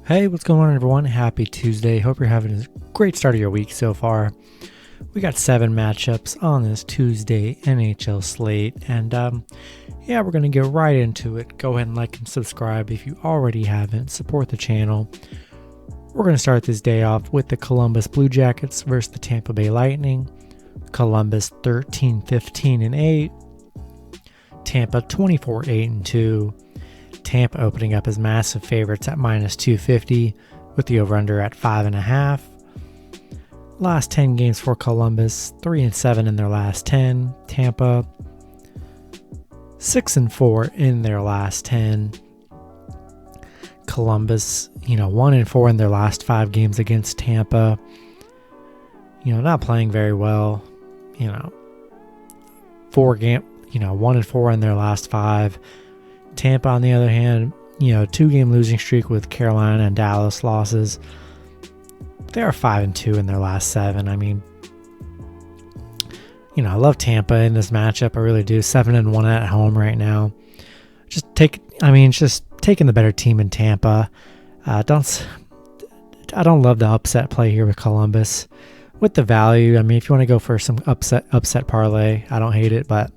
Hey, what's going on, everyone? Happy Tuesday. Hope you're having a great start of your week so far. We got 7 matchups on this Tuesday NHL slate, and we're going to get right into it. Go ahead and like and subscribe if you already haven't. Support the channel. We're going to start this day off with the Columbus Blue Jackets versus the Tampa Bay Lightning. Columbus 13-15-8. Tampa 24-8-2. Tampa opening up as massive favorites at -250 with the over-under at 5.5. Last 10 games for Columbus, 3-7 in their last 10. Tampa 6-4 in their last 10. Columbus, 1-4 in their last 5 games against Tampa. Not playing very well. 1-4 in their last 5. Tampa, on the other hand, 2-game losing streak with Carolina and Dallas losses. They are 5-2 in their last 7. I love Tampa in this matchup. I really do. 7-1 at home right now. Just taking the better team in Tampa. I don't love the upset play here with Columbus. With the value, if you want to go for some upset parlay, I don't hate it, but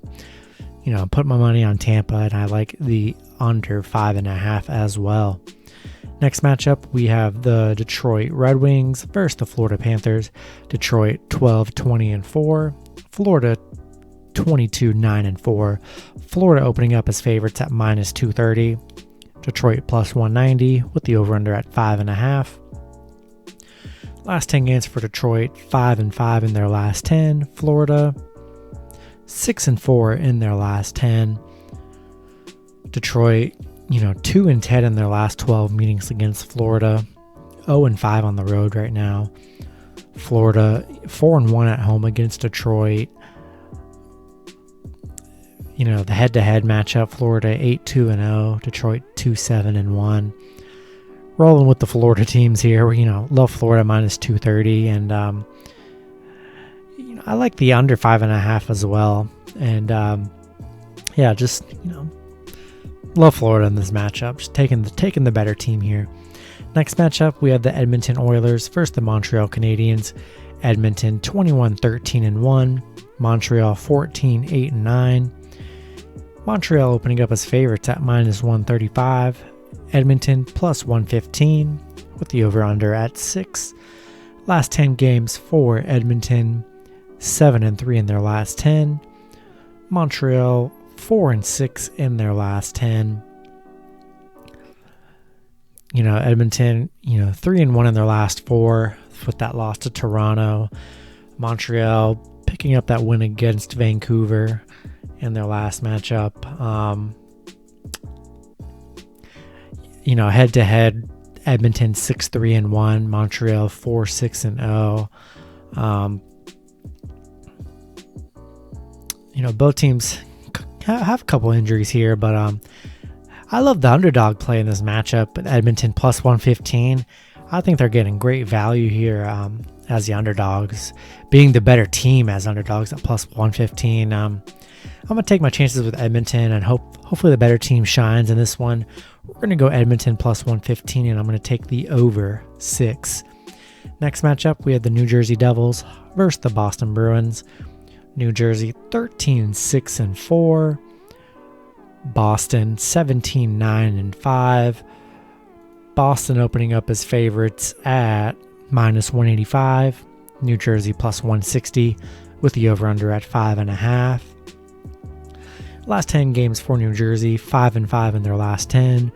put my money on Tampa, and I like the under 5.5 as well. Next matchup, we have the Detroit Red Wings versus the Florida Panthers. Detroit 12-20-4. Florida 22-9-4. Florida opening up as favorites at -230. Detroit +190 with the over-under at 5.5. Last 10 games for Detroit, 5-5 in their last 10. Florida 6-4 in their last 10. Detroit, 2-10 in their last 12 meetings against Florida. 0-5 on the road right now. Florida 4-1 at home against Detroit. The head-to-head matchup, Florida 8-2-0, Detroit 2-7-1. Rolling with the Florida teams here. Love Florida -230, and I like the under 5.5 as well. And love Florida in this matchup. Just taking the better team here. Next matchup, we have the Edmonton Oilers versus the Montreal Canadiens. Edmonton 21-13-1. Montreal 14-8-9. Montreal opening up as favorites at -135. Edmonton +115 with the over-under at 6. Last 10 games for Edmonton, 7-3 in their last 10. Montreal 4-6 in their last 10. Edmonton, 3-1 in their last 4 with that loss to Toronto. Montreal picking up that win against Vancouver in their last matchup. Head-to-head, Edmonton 6-3-1, Montreal 4-6-0. Both teams have a couple injuries here, but I love the underdog play in this matchup. Edmonton +115. I think they're getting great value here as the underdogs, being the better team as underdogs at +115. I'm going to take my chances with Edmonton and hopefully the better team shines in this one. We're going to go Edmonton +115, and I'm going to take the over 6. Next matchup, we have the New Jersey Devils versus the Boston Bruins. New Jersey 13-6-4. Boston 17-9-5. Boston opening up as favorites at -185. New Jersey +160 with the over-under at 5.5. Last 10 games for New Jersey, 5-5 in their last 10.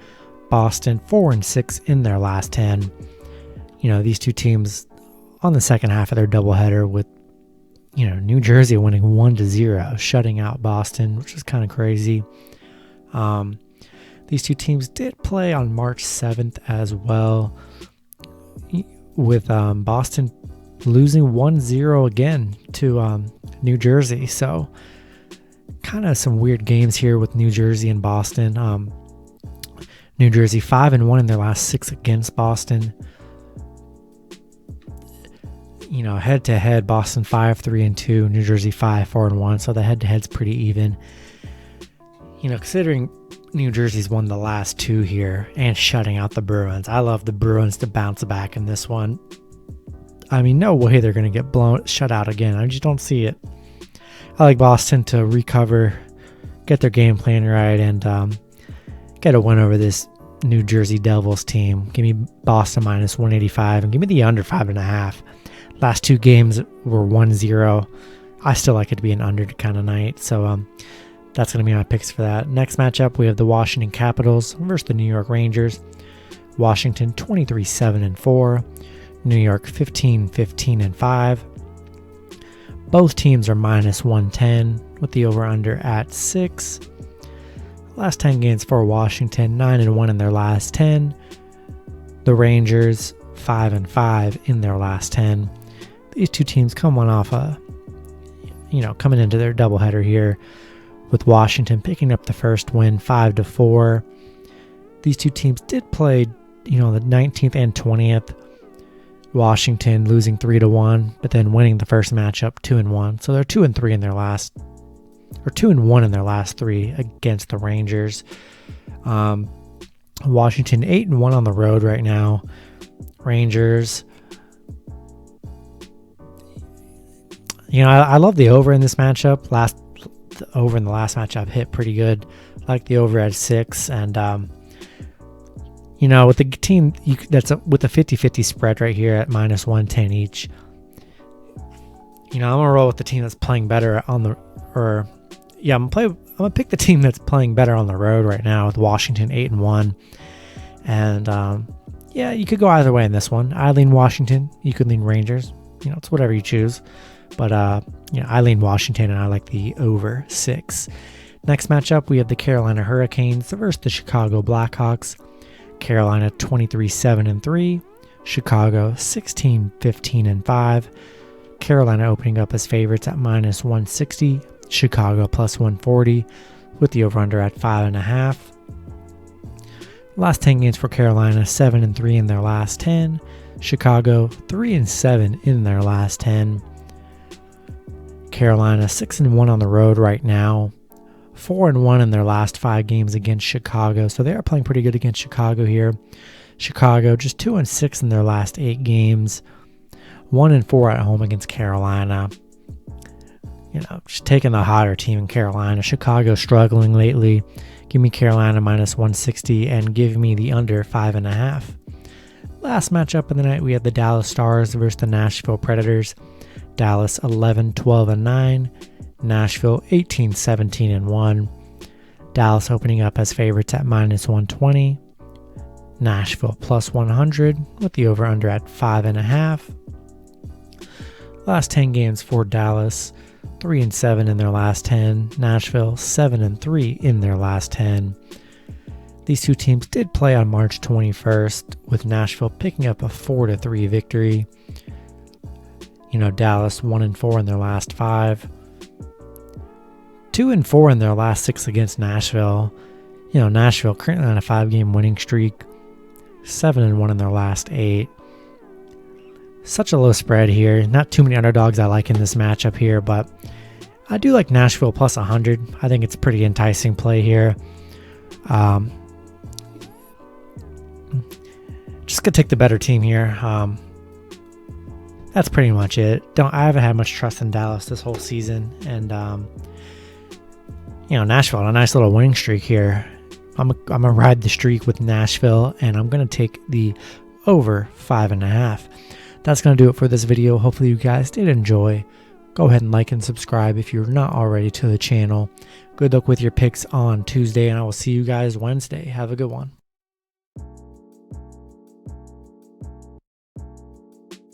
Boston 4-6 in their last 10. These two teams on the second half of their doubleheader with New Jersey winning 1-0, shutting out Boston, which is kind of crazy. These two teams did play on March 7th as well, with Boston losing 1-0 again to New Jersey. So kind of some weird games here with New Jersey and Boston. New Jersey 5-1 in their last 6 against Boston. Head-to-head, Boston 5-3-2, New Jersey 5-4-1, so the head-to-head's pretty even. Considering New Jersey's won the last 2 here and shutting out the Bruins. I love the Bruins to bounce back in this one. I mean, no way they're going to get shut out again. I just don't see it. I like Boston to recover, get their game plan right, and get a win over this New Jersey Devils team. Give me Boston minus 185 and give me the under 5.5. Last 2 games were 1-0. I still like it to be an under kind of night. So that's going to be my picks for that. Next matchup, we have the Washington Capitals versus the New York Rangers. Washington 23-7-4. New York 15-15-5. Both teams are minus 110 with the over-under at 6. Last 10 games for Washington, 9-1 in their last 10. The Rangers 5-5 in their last 10. These 2 teams coming off coming into their doubleheader here, with Washington picking up the first win 5-4. These 2 teams did play, the 19th and 20th. Washington losing 3-1, but then winning the first matchup 2-1. So they're 2-3 in their last, or 2-1 in their last 3 against the Rangers. Washington 8-1 on the road right now. Rangers. I love the over in this matchup. The over in the last matchup hit pretty good. Like the over at 6, and with the team that's with a 50-50 spread right here at minus 110 each. I'm gonna roll with the team that's playing better I'm gonna pick the team that's playing better on the road right now with Washington 8-1, and you could go either way in this one. I lean Washington. You could lean Rangers. It's whatever you choose. But, I lean Washington, and I like the over 6. Next matchup, we have the Carolina Hurricanes versus the Chicago Blackhawks. Carolina 23-7-3. Chicago 16-15-5. Carolina opening up as favorites at minus 160. Chicago plus 140 with the over-under at 5.5. Last 10 games for Carolina, 7-3 in their last 10. Chicago 3-7 in their last 10. Carolina 6-1 on the road right now, 4-1 in their last 5 games against Chicago. So they are playing pretty good against Chicago here. Chicago just 2-6 in their last 8 games, 1-4 at home against Carolina. Just taking the hotter team in Carolina. Chicago struggling lately. Give me Carolina minus 160 and give me the under 5.5. Last matchup of the night, we have the Dallas Stars versus the Nashville Predators. Dallas 11-12-9, Nashville 18-17-1. Dallas opening up as favorites at minus 120. Nashville plus 100 with the over-under at 5.5. Last 10 games for Dallas, 3-7 in their last 10. Nashville 7-3 in their last 10. These 2 teams did play on March 21st, with Nashville picking up a 4-3 victory. Dallas 1-4 in their last 5. 2-4 in their last 6 against Nashville. Nashville currently on a 5-game winning streak. 7-1 in their last 8. Such a low spread here. Not too many underdogs I like in this matchup here, but I do like Nashville plus 100. I think it's a pretty enticing play here. Just gonna take the better team here. That's pretty much it. I haven't had much trust in Dallas this whole season, and Nashville on a nice little winning streak here. I'm gonna ride the streak with Nashville, and I'm gonna take the over 5.5. That's gonna do it for this video. Hopefully you guys did enjoy. Go ahead and like and subscribe if you're not already to the channel. Good luck with your picks on Tuesday, and I will see you guys Wednesday. Have a good one.